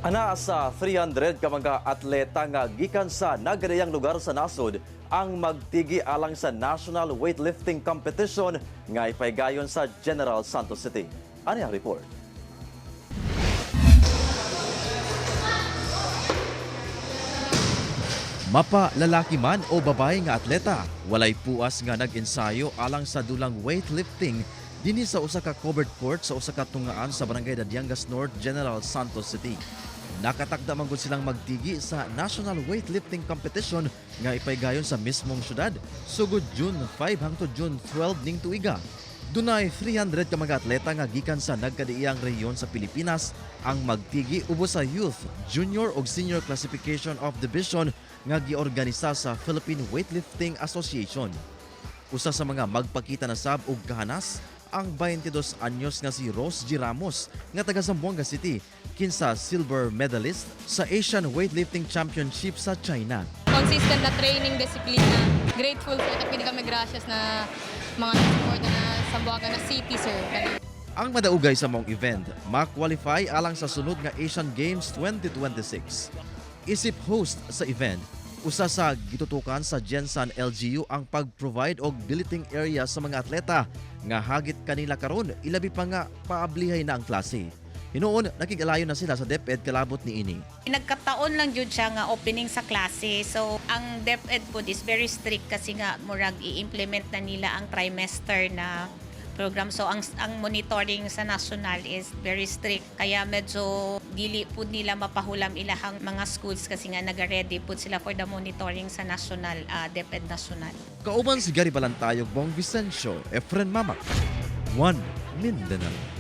Ana sa 300 ka mga atleta nga gikan sa nagadayang lugar sa nasod ang magtigi alang sa National Weightlifting Competition nga ipaygayon sa General Santos City. Ano ang report? Mapa lalaki man o babae nga atleta, walay puas nga nag-ensayo alang sa dulang weightlifting dinhi sa usa ka covered court sa usa ka tungaan sa Barangay Dadyangas North, General Santos City. Nakatakda man gud silang magtigi sa National Weightlifting Competition nga ipaygayon sa mismong syudad sugod June 5 hangtod June 12 ning tuiga. Dunay 300 ka mga atleta nga gikan sa nagkadiiyang rehiyon sa Pilipinas ang magtigi ubos sa Youth, Junior ug Senior Classification of Division nga giorganisa sa Philippine Weightlifting Association. Usa sa mga magpakita na sab og kahanas ang 22 anyos nga si Rose G. Ramos nga taga Zamboanga City kinsa silver medalist sa Asian Weightlifting Championship sa China. Consistent na training, disiplina. Grateful po at kami gracious na mga support na Zamboanga na City, sir. Ang madaugay sa mong event, ma-qualify alang sa sunod nga Asian Games 2026. Isip host sa event, usa sa gitutukan sa Gensan LGU ang pag-provide og billeting area sa mga atleta nga hagit kanila karon ilabi pa nga paablihay na ang klase. Hinuon, nakigalayon na sila sa DepEd kalabot ni ini. Nagkataon lang jud siya nga opening sa klase. So ang DepEd po is very strict kasi nga murag i-implement na nila ang trimester na program. So ang monitoring sa national is very strict. Kaya medyo dili po nila mapahulam ilahang mga schools kasi nga naga-ready po sila for the monitoring sa national, DepEd national. Kauban si Gary Balantayog, Bong Vicencio, Efren Mamak, One Mindanao.